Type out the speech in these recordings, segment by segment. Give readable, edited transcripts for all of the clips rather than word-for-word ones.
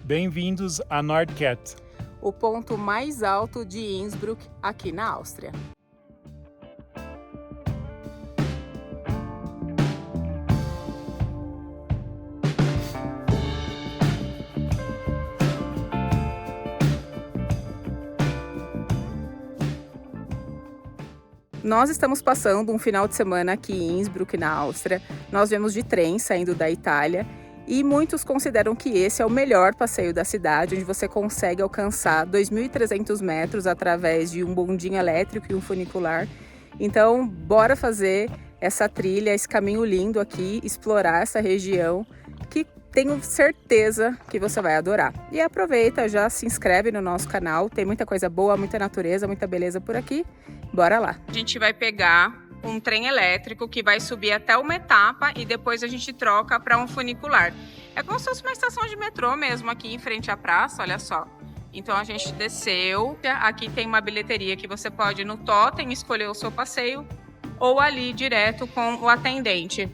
Bem-vindos a Nordcat, o ponto mais alto de Innsbruck, aqui na Áustria. Nós estamos passando um final de semana aqui em Innsbruck, na Áustria. Nós viemos de trem saindo da Itália e muitos consideram que esse é o melhor passeio da cidade, onde você consegue alcançar 2.300 metros através de um bondinho elétrico e um funicular. Então, bora fazer essa trilha, esse caminho lindo aqui, explorar essa região que tenho certeza que você vai adorar. E aproveita, já se inscreve no nosso canal, tem muita coisa boa, muita natureza, muita beleza por aqui. Bora lá! A gente vai pegar um trem elétrico que vai subir até uma etapa e depois a gente troca para um funicular. É como se fosse uma estação de metrô mesmo aqui em frente à praça, olha só. Então a gente desceu, aqui tem uma bilheteria que você pode ir no totem escolher o seu passeio ou ali direto com o atendente.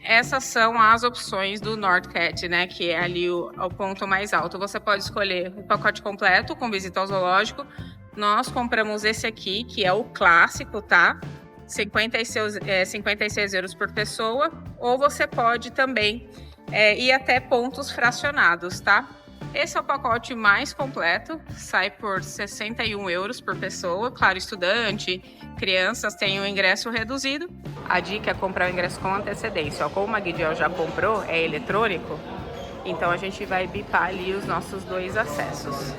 Essas são as opções do Nordcat, né, que é ali o ponto mais alto. Você pode escolher o pacote completo com visita ao zoológico. Nós compramos esse aqui, que é o clássico, tá? 56 euros por pessoa. Ou você pode também ir até pontos fracionados, tá? Esse é o pacote mais completo, sai por 61 euros por pessoa. Claro, estudante, crianças têm um ingresso reduzido. A dica é comprar o ingresso com antecedência. Ó, como a Guidiel já comprou, é eletrônico, então a gente vai bipar ali os nossos 2 acessos.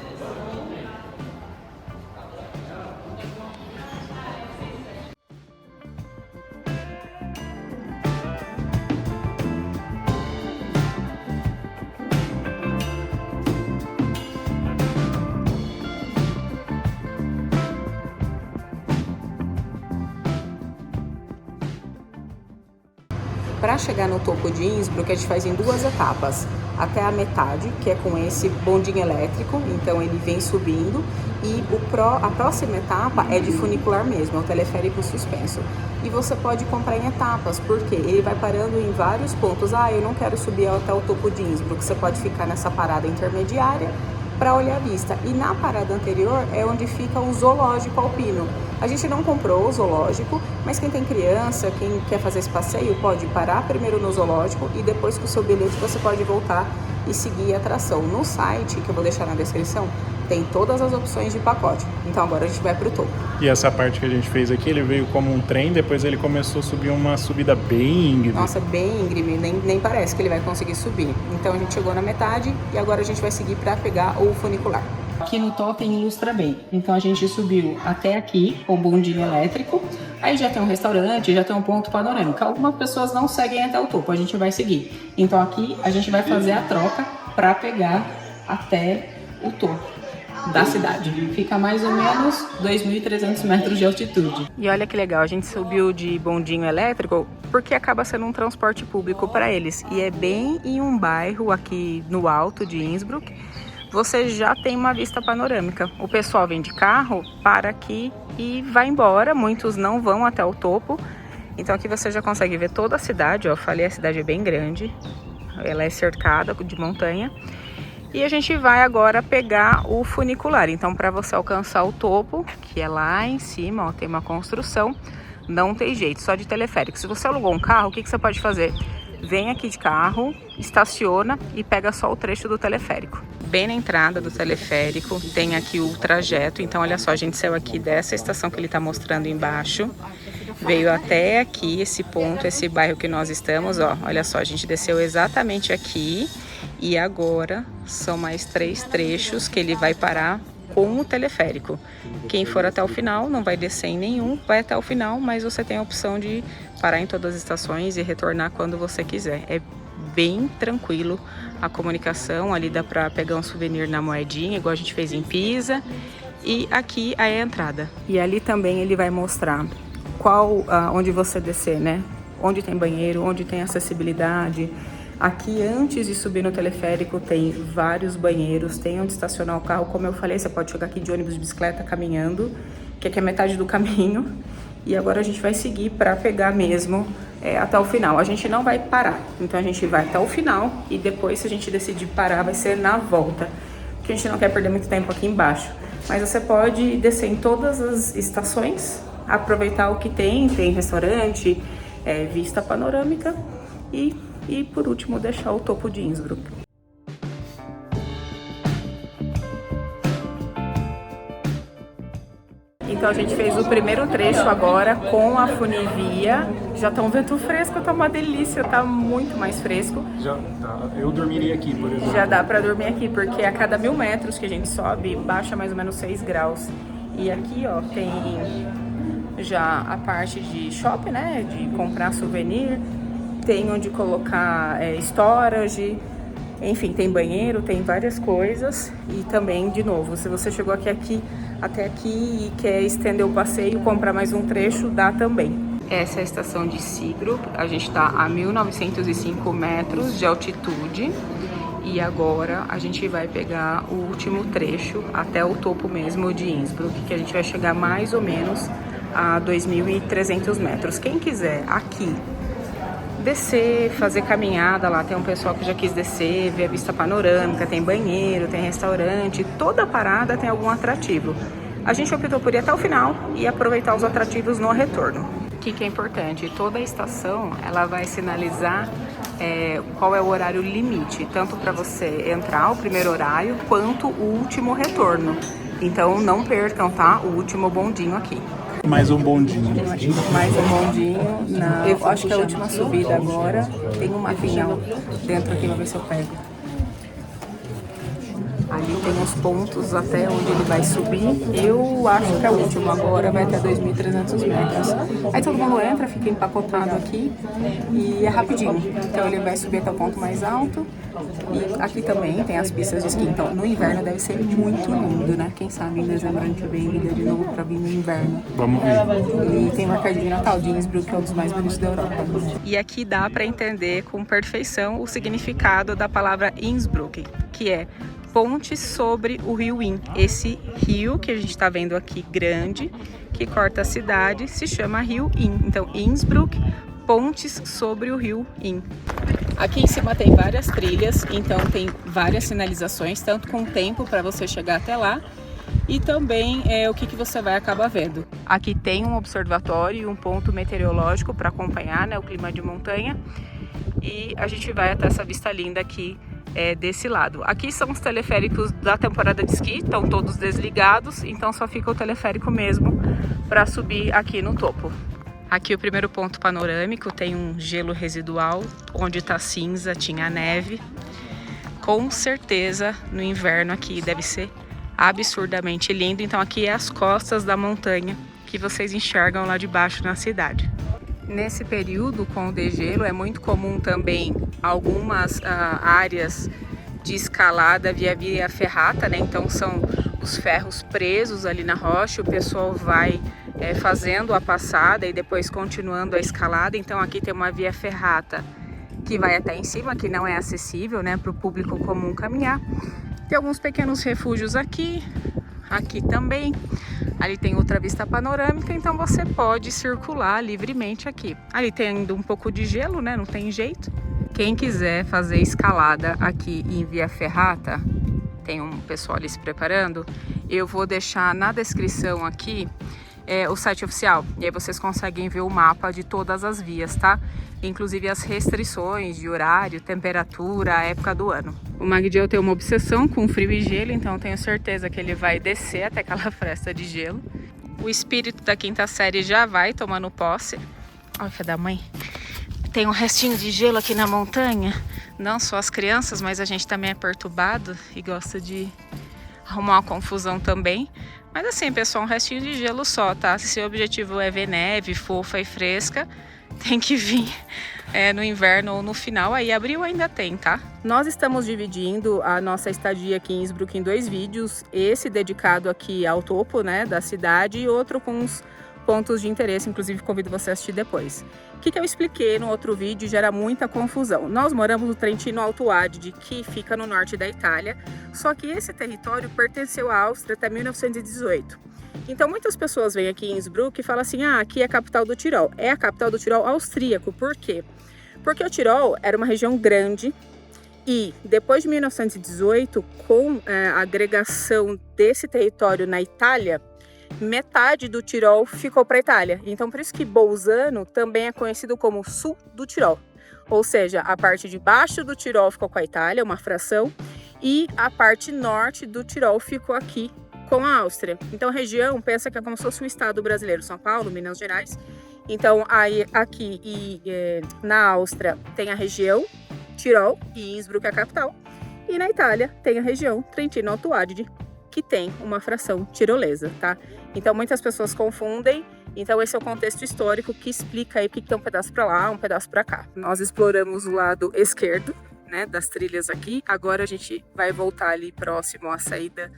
Para chegar no topo de Innsbruck, a gente faz em 2 etapas. Até a metade, que é com esse bondinho elétrico, então ele vem subindo. E a próxima etapa é de funicular mesmo, é o teleférico suspenso. E você pode comprar em etapas, porque ele vai parando em vários pontos. Ah, eu não quero subir até o topo de Innsbruck. Você pode ficar nessa parada intermediária para olhar a vista. E na parada anterior é onde fica o zoológico alpino. A gente não comprou o zoológico, mas quem tem criança, quem quer fazer esse passeio, pode parar primeiro no zoológico e depois com o seu bilhete você pode voltar e seguir a atração. No site, que eu vou deixar na descrição, tem todas as opções de pacote. Então agora a gente vai pro topo. E essa parte que a gente fez aqui, ele veio como um trem, depois ele começou a subir uma subida bem íngreme. Nossa, bem íngreme, nem parece que ele vai conseguir subir. Então a gente chegou na metade e agora a gente vai seguir para pegar o funicular. Aqui no totem ilustra bem. Então a gente subiu até aqui com o bondinho elétrico. Aí já tem um restaurante, já tem um ponto panorâmico. Algumas pessoas não seguem até o topo, a gente vai seguir. Então aqui a gente vai fazer a troca para pegar até o topo da cidade. Fica mais ou menos 2.300 metros de altitude. E olha que legal, a gente subiu de bondinho elétrico porque acaba sendo um transporte público para eles. E é bem em um bairro aqui no alto de Innsbruck. Você já tem uma vista panorâmica. O pessoal vem de carro, para aqui e vai embora. Muitos não vão até o topo. Então aqui você já consegue ver toda a cidade. Ó, eu falei, a cidade é bem grande. Ela é cercada de montanha. E a gente vai agora pegar o funicular. Então, para você alcançar o topo, que é lá em cima, ó, tem uma construção, não tem jeito, só de teleférico. Se você alugou um carro, o que você pode fazer? Vem aqui de carro, estaciona e pega só o trecho do teleférico. Bem na entrada do teleférico tem aqui o trajeto. Então olha só, a gente saiu aqui dessa estação que ele está mostrando embaixo, veio até aqui, esse ponto, esse bairro que nós estamos, ó. Olha só, a gente desceu exatamente aqui e agora são mais 3 trechos que ele vai parar com o teleférico. Quem for até o final não vai descer em nenhum, vai até o final, mas você tem a opção de parar em todas as estações e retornar quando você quiser. É bem tranquilo a comunicação, ali dá para pegar um souvenir na moedinha, igual a gente fez em Pisa, e aqui é a entrada. E ali também ele vai mostrar onde você descer, né? Onde tem banheiro, onde tem acessibilidade. Aqui, antes de subir no teleférico, tem vários banheiros, tem onde estacionar o carro. Como eu falei, você pode chegar aqui de ônibus, de bicicleta, caminhando, que aqui é metade do caminho. E agora a gente vai seguir para pegar mesmo até o final. A gente não vai parar, então a gente vai até o final e depois, se a gente decidir parar, vai ser na volta, porque a gente não quer perder muito tempo aqui embaixo. Mas você pode descer em todas as estações, aproveitar o que tem restaurante, vista panorâmica e por último deixar o topo de Innsbruck. Então a gente fez o primeiro trecho agora com a funivia. Já tá um vento fresco, tá uma delícia, tá muito mais fresco. Já tá. Eu dormiria aqui, por exemplo. Já dá pra dormir aqui, porque a cada 1000 metros que a gente sobe, baixa mais ou menos 6 graus. E aqui, ó, tem já a parte de shopping, né, de comprar souvenir. Tem onde colocar storage. Enfim, tem banheiro, tem várias coisas. E também, de novo, se você chegou até aqui e quer estender o passeio, comprar mais um trecho, dá também. Essa é a estação de Sigro. A gente está a 1905 metros de altitude. E agora a gente vai pegar o último trecho até o topo mesmo de Innsbruck, que a gente vai chegar mais ou menos a 2.300 metros. Quem quiser aqui descer, fazer caminhada, lá tem um pessoal que já quis descer, ver a vista panorâmica, tem banheiro, tem restaurante, toda parada tem algum atrativo. A gente optou por ir até o final e aproveitar os atrativos no retorno. O que é importante? Toda a estação ela vai sinalizar qual é o horário limite, tanto para você entrar o primeiro horário, quanto o último retorno. Então não percam, tá? O último bondinho aqui. Mais um bondinho. Mais um bondinho. Não, eu acho que a última subida agora tem um matinhão dentro aqui, vou ver se eu pego. Ali tem os pontos até onde ele vai subir. Eu acho que é o último agora, vai até 2.300 metros. Aí todo mundo entra, fica empacotado aqui e é rapidinho. Então ele vai subir até o ponto mais alto. E aqui também tem as pistas de esqui. Então no inverno deve ser muito lindo, né? Quem sabe em dezembro ano que vem liga de novo pra vir no inverno. Vamos ver. E tem uma cardinha de Natal de Innsbruck, que é um dos mais bonitos da Europa. E aqui dá para entender com perfeição o significado da palavra Innsbruck, que é ponte sobre o rio Inn. Esse rio que a gente está vendo aqui grande, que corta a cidade, se chama Rio Inn. Então Innsbruck, pontes sobre o rio Inn. Aqui em cima tem várias trilhas, então tem várias sinalizações, tanto com tempo para você chegar até lá, e também o que você vai acabar vendo. Aqui tem um observatório e um ponto meteorológico para acompanhar, né, o clima de montanha, e a gente vai até essa vista linda aqui desse lado. Aqui são os teleféricos da temporada de esqui, estão todos desligados, então só fica o teleférico mesmo para subir aqui no topo. Aqui o primeiro ponto panorâmico, tem um gelo residual, onde está cinza, tinha neve. Com certeza no inverno aqui deve ser absurdamente lindo. Então aqui é as costas da montanha que vocês enxergam lá de baixo na cidade. Nesse período com o degelo é muito comum também algumas áreas de escalada via ferrata, né? Então são os ferros presos ali na rocha, o pessoal vai fazendo a passada e depois continuando a escalada. Então aqui tem uma via ferrata que vai até em cima, que não é acessível, né, para o público comum caminhar. Tem alguns pequenos refúgios aqui também. Ali tem outra vista panorâmica, então você pode circular livremente aqui. Ali tem ainda um pouco de gelo, né? Não tem jeito. Quem quiser fazer escalada aqui em via ferrata, tem um pessoal ali se preparando, eu vou deixar na descrição aqui o site oficial. E aí vocês conseguem ver o mapa de todas as vias, tá? Inclusive as restrições de horário, temperatura, época do ano. O Magdiel tem uma obsessão com frio e gelo, então eu tenho certeza que ele vai descer até aquela fresta de gelo. O espírito da quinta série já vai tomando posse. Olha que da mãe. Tem um restinho de gelo aqui na montanha. Não só as crianças, mas a gente também é perturbado e gosta de arrumar uma confusão também. Mas assim, pessoal, um restinho de gelo só, tá? Se seu objetivo é ver neve fofa e fresca, tem que vir no inverno ou no final, aí abril ainda tem, tá? Nós estamos dividindo a nossa estadia aqui em Innsbruck em 2 vídeos, esse dedicado aqui ao topo, né, da cidade, e outro com os pontos de interesse, inclusive convido você a assistir depois. O que eu expliquei no outro vídeo gera muita confusão. Nós moramos no Trentino Alto Adige, que fica no norte da Itália, só que esse território pertenceu à Áustria até 1918. Então muitas pessoas vêm aqui em Innsbruck e falam assim, ah, aqui é a capital do Tirol. É a capital do Tirol austríaco. Por quê? Porque o Tirol era uma região grande e depois de 1918, com a agregação desse território na Itália, metade do Tirol ficou para a Itália. Então por isso que Bolzano também é conhecido como sul do Tirol. Ou seja, a parte de baixo do Tirol ficou com a Itália, uma fração, e a parte norte do Tirol ficou aqui com a Áustria. Então a região, pensa que é como se fosse um estado brasileiro, São Paulo, Minas Gerais. Então aí aqui na Áustria tem a região Tirol e Innsbruck é a capital. E na Itália tem a região Trentino-Alto Adige, que tem uma fração tirolesa, tá? Então muitas pessoas confundem. Então esse é o contexto histórico que explica aí porque tem um pedaço para lá, um pedaço para cá. Nós exploramos o lado esquerdo, né, das trilhas aqui. Agora a gente vai voltar ali próximo à saída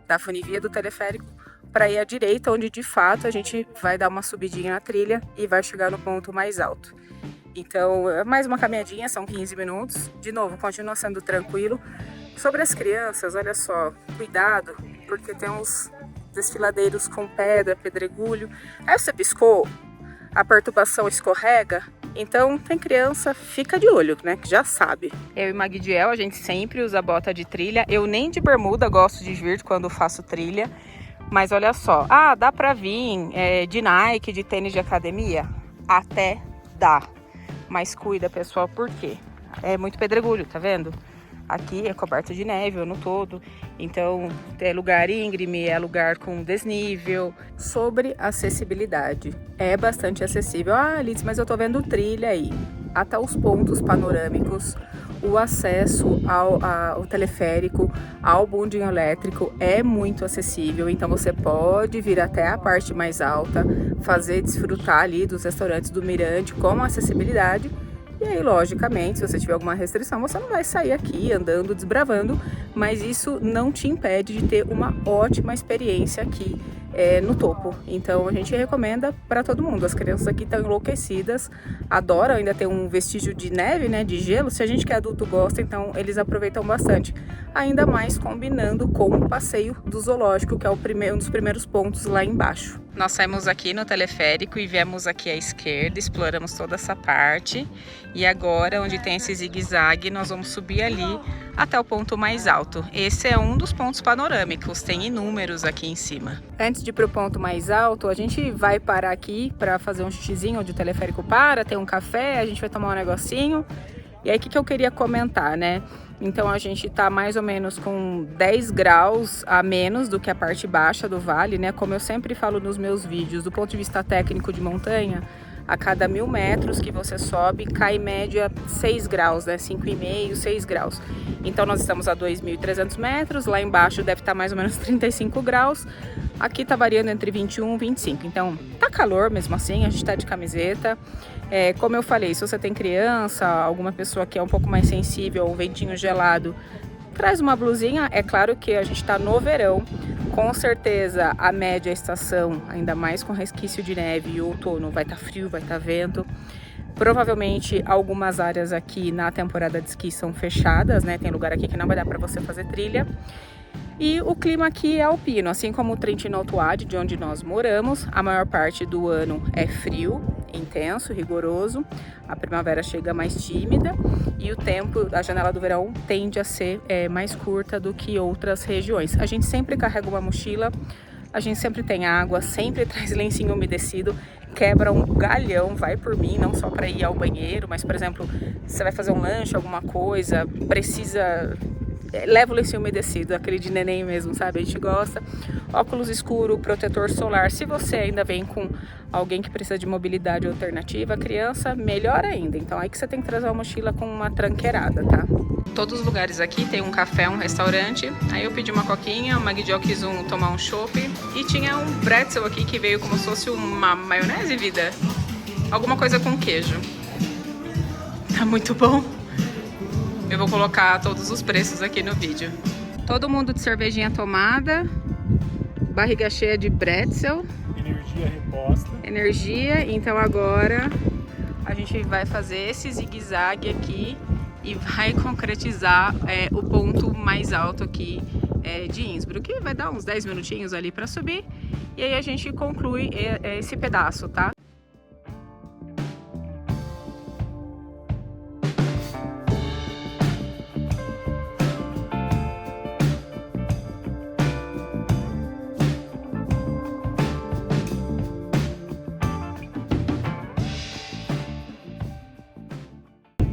da funivia do teleférico para ir à direita, onde de fato a gente vai dar uma subidinha na trilha e vai chegar no ponto mais alto. Então, é mais uma caminhadinha, são 15 minutos. De novo, continua sendo tranquilo. Sobre as crianças, olha só, cuidado, porque tem uns desfiladeiros com pedra, pedregulho. Aí você piscou, a perturbação escorrega. Então, tem criança, fica de olho, né, que já sabe. Eu e Magdiel, a gente sempre usa bota de trilha. Eu nem de bermuda gosto de vir quando faço trilha. Mas olha só, dá pra vir de Nike, de tênis de academia? Até dá. Mas cuida, pessoal, por quê? É muito pedregulho, tá vendo? Aqui é coberto de neve o ano todo, então é lugar íngreme, é lugar com desnível. Sobre acessibilidade, é bastante acessível. Ah, Liz, mas eu tô vendo trilha aí. Até os pontos panorâmicos, o acesso ao teleférico, ao bondinho elétrico é muito acessível. Então você pode vir até a parte mais alta, desfrutar ali dos restaurantes do Mirante com acessibilidade. E aí, logicamente, se você tiver alguma restrição, você não vai sair aqui andando, desbravando, mas isso não te impede de ter uma ótima experiência aqui no topo. Então a gente recomenda para todo mundo. As crianças aqui estão enlouquecidas, adoram, ainda tem um vestígio de neve, né, de gelo. Se a gente que é adulto gosta, então eles aproveitam bastante. Ainda mais combinando com o passeio do zoológico, que é um dos primeiros pontos lá embaixo. Nós saímos aqui no teleférico e viemos aqui à esquerda, exploramos toda essa parte. E agora, onde tem esse zigue-zague, nós vamos subir ali até o ponto mais alto. Esse é um dos pontos panorâmicos, tem inúmeros aqui em cima. Antes de ir para o ponto mais alto, a gente vai parar aqui para fazer um xixizinho onde o teleférico para, tem um café, a gente vai tomar um negocinho. E aí, o que eu queria comentar, né? Então, a gente tá mais ou menos com 10 graus a menos do que a parte baixa do vale, né? Como eu sempre falo nos meus vídeos, do ponto de vista técnico de montanha, a cada 1000 metros que você sobe, cai em média 6 graus, né? 5,5, 6 graus. Então, nós estamos a 2.300 metros, lá embaixo deve estar mais ou menos 35 graus. Aqui tá variando entre 21 e 25, então tá calor mesmo assim, a gente tá de camiseta. Como eu falei, se você tem criança, alguma pessoa que é um pouco mais sensível ao ventinho gelado, traz uma blusinha. É claro que a gente tá no verão, com certeza a média estação, ainda mais com resquício de neve e outono, vai estar frio, vai estar vento. Provavelmente algumas áreas aqui na temporada de esqui são fechadas, né? Tem lugar aqui que não vai dar para você fazer trilha. E o clima aqui é alpino, assim como o Trentino-Alto Adige, de onde nós moramos. A maior parte do ano é frio, intenso, rigoroso. A primavera chega mais tímida e o tempo, a janela do verão tende a ser mais curta do que outras regiões. A gente sempre carrega uma mochila, a gente sempre tem água, sempre traz lencinho umedecido, quebra um galhão, vai por mim, não só para ir ao banheiro, mas, por exemplo, você vai fazer um lanche, alguma coisa, precisa... Leva o lencinho umedecido, aquele de neném mesmo, sabe? A gente gosta. Óculos escuro, protetor solar. Se você ainda vem com alguém que precisa de mobilidade alternativa, criança, melhor ainda. Então aí que você tem que trazer uma mochila com uma tranqueirada, tá? Todos os lugares aqui tem um café, um restaurante. Aí eu pedi uma coquinha, o Magdiel quis tomar um chopp. E tinha um pretzel aqui que veio como se fosse uma maionese, vida. Alguma coisa com queijo. Tá muito bom. Eu vou colocar todos os preços aqui no vídeo. Todo mundo de cervejinha tomada, barriga cheia de pretzel. Energia reposta. Energia, então agora a gente vai fazer esse zigue-zague aqui e vai concretizar o ponto mais alto aqui de Innsbruck. Vai dar uns 10 minutinhos ali para subir. E aí a gente conclui esse pedaço, tá?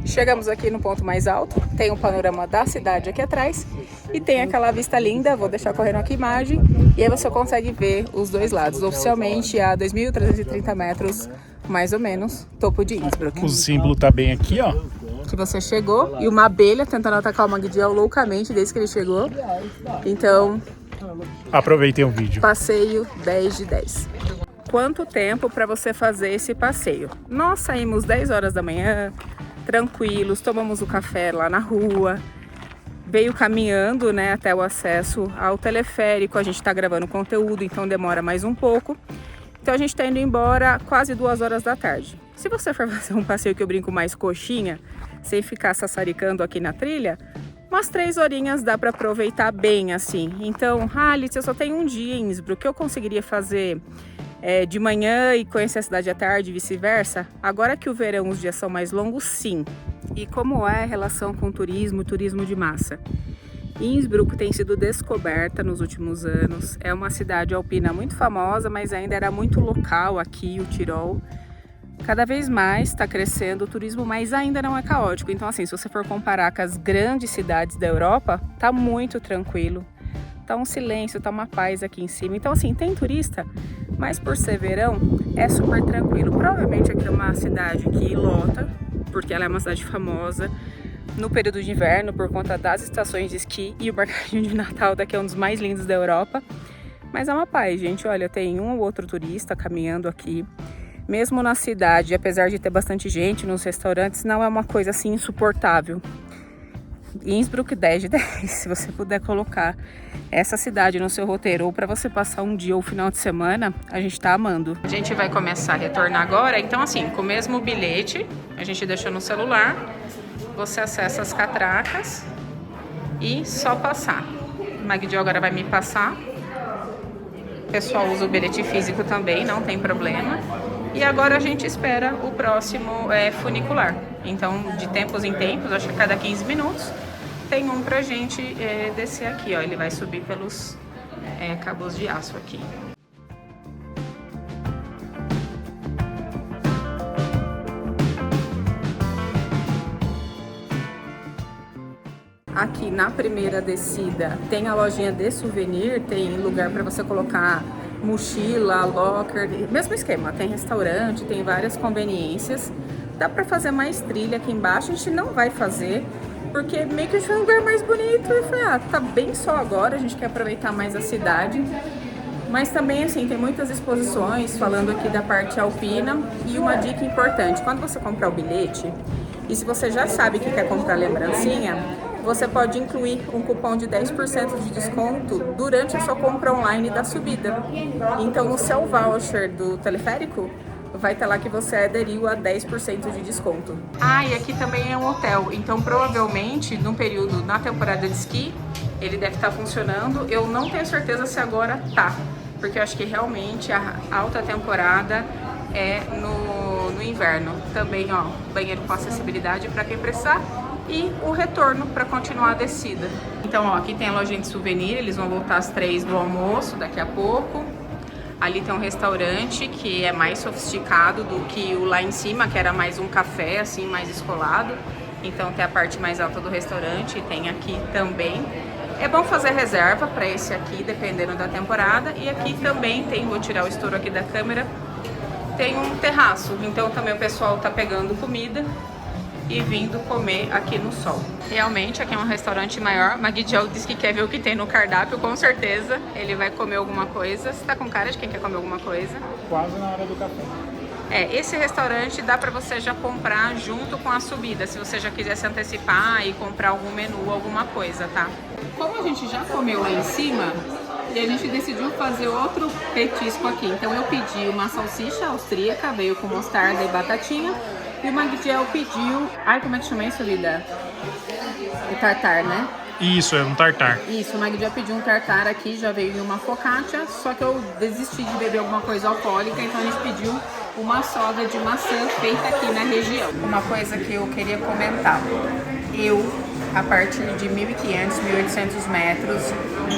Chegamos aqui no ponto mais alto, tem um panorama da cidade aqui atrás e tem aquela vista linda, vou deixar correndo aqui a imagem, e aí você consegue ver os dois lados, oficialmente a 2.330 metros, mais ou menos, topo de Innsbruck. O símbolo tá bem aqui, ó. Que você chegou, e uma abelha tentando atacar o Magdiel loucamente desde que ele chegou, então... Aproveitem o vídeo. Passeio 10 de 10. Quanto tempo para você fazer esse passeio? Nós saímos 10 horas da manhã, tranquilos, tomamos o café lá na rua, veio caminhando, né, até o acesso ao teleférico. A gente está gravando conteúdo, então demora mais um pouco. Então a gente está indo embora quase 2 horas da tarde. Se você for fazer um passeio que eu brinco mais coxinha, sem ficar sassaricando aqui na trilha, umas 3 horinhas dá para aproveitar bem assim. Então, Alice, eu só tenho um dia em Innsbruck, que eu conseguiria fazer de manhã e conhecer a cidade à tarde e vice-versa. Agora que o verão os dias são mais longos, sim. E como é a relação com o turismo de massa? Innsbruck tem sido descoberta nos últimos anos. É uma cidade alpina muito famosa, mas ainda era muito local aqui, o Tirol. Cada vez mais está crescendo o turismo, mas ainda não é caótico. Então, assim, se você for comparar com as grandes cidades da Europa, tá muito tranquilo. Tá um silêncio, tá uma paz aqui em cima. Então, assim, tem turista, mas por ser verão, é super tranquilo. Provavelmente aqui é uma cidade que lota, porque ela é uma cidade famosa no período de inverno, por conta das estações de esqui, e o mercadinho de Natal daqui é um dos mais lindos da Europa. Mas é uma paz, gente. Olha, tem um ou outro turista caminhando aqui. Mesmo na cidade, apesar de ter bastante gente nos restaurantes, não é uma coisa assim insuportável. Innsbruck 10 de 10, se você puder colocar essa cidade no seu roteiro ou para você passar um dia ou final de semana, a gente tá amando. A gente vai começar a retornar agora, então assim, com o mesmo bilhete, a gente deixou no celular, você acessa as catracas e só passar. O Magdiel agora vai me passar, o pessoal usa o bilhete físico também, não tem problema. E agora a gente espera o próximo funicular. Então, de tempos em tempos, acho que a cada 15 minutos, tem um pra gente descer aqui, ó. Ele vai subir pelos cabos de aço aqui. Aqui na primeira descida tem a lojinha de souvenir, tem lugar para você colocar mochila, locker, mesmo esquema, tem restaurante, tem várias conveniências. Dá para fazer mais trilha aqui embaixo, a gente não vai fazer, porque meio que foi um lugar mais bonito e foi, tá bem só agora, a gente quer aproveitar mais a cidade. Mas também, assim, tem muitas exposições falando aqui da parte alpina. E uma dica importante, quando você comprar o bilhete, e se você já sabe que quer comprar lembrancinha, você pode incluir um cupom de 10% de desconto durante a sua compra online da subida. Então, no seu voucher do teleférico, vai estar lá que você aderiu a 10% de desconto. Ah, e aqui também é um hotel, então provavelmente no período, na temporada de esqui, ele deve estar funcionando. Eu não tenho certeza se agora tá, porque eu acho que realmente a alta temporada é no inverno. Também, ó, banheiro com acessibilidade para quem precisar. E o retorno para continuar a descida. Então, ó, aqui tem a lojinha de souvenir, eles vão voltar às 3 do almoço, daqui a pouco. Ali tem um restaurante que é mais sofisticado do que o lá em cima, que era mais um café, assim, mais descolado. Então tem a parte mais alta do restaurante, tem aqui também. É bom fazer reserva para esse aqui, dependendo da temporada. E aqui também tem, vou tirar o estouro aqui da câmera, tem um terraço. Então também o pessoal tá pegando comida e vindo comer aqui no sol. Realmente aqui é um restaurante maior. Magdiel disse que quer ver o que tem no cardápio, com certeza ele vai comer alguma coisa. Você tá com cara de quem quer comer alguma coisa? Quase na hora do café. Esse restaurante dá pra você já comprar junto com a subida, se você já quiser se antecipar e comprar algum menu, alguma coisa, tá? Como a gente já comeu lá em cima, e a gente decidiu fazer outro petisco aqui. Então eu pedi uma salsicha austríaca, veio com mostarda e batatinha. E o Magdiel pediu... Ai, como é que chama isso, Lida? O tartar, né? Isso, é um tartar. Isso, o Mag já pediu um tartar aqui, já veio em uma focaccia, só que eu desisti de beber alguma coisa alcoólica, então a gente pediu uma soda de maçã feita aqui na região. Uma coisa que eu queria comentar, a partir de 1.500, 1.800 metros,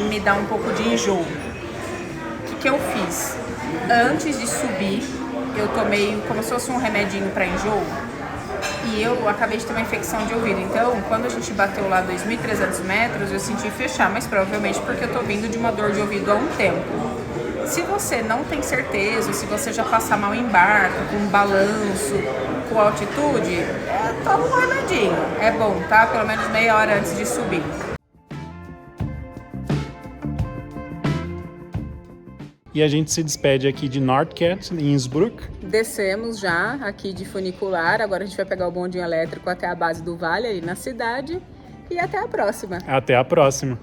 me dá um pouco de enjoo. O que eu fiz? Antes de subir, eu tomei como se fosse um remedinho para enjoo, e eu acabei de ter uma infecção de ouvido. Então, quando a gente bateu lá 2.300 metros, eu senti fechar, mas provavelmente porque eu tô vindo de uma dor de ouvido há um tempo. Se você não tem certeza, se você já passa mal em barco, com balanço, com altitude, toma um remedinho. É bom, tá? Pelo menos meia hora antes de subir. E a gente se despede aqui de Nordcat, em Innsbruck. Descemos já aqui de funicular, agora a gente vai pegar o bondinho elétrico até a base do vale, ali na cidade. E até a próxima. Até a próxima.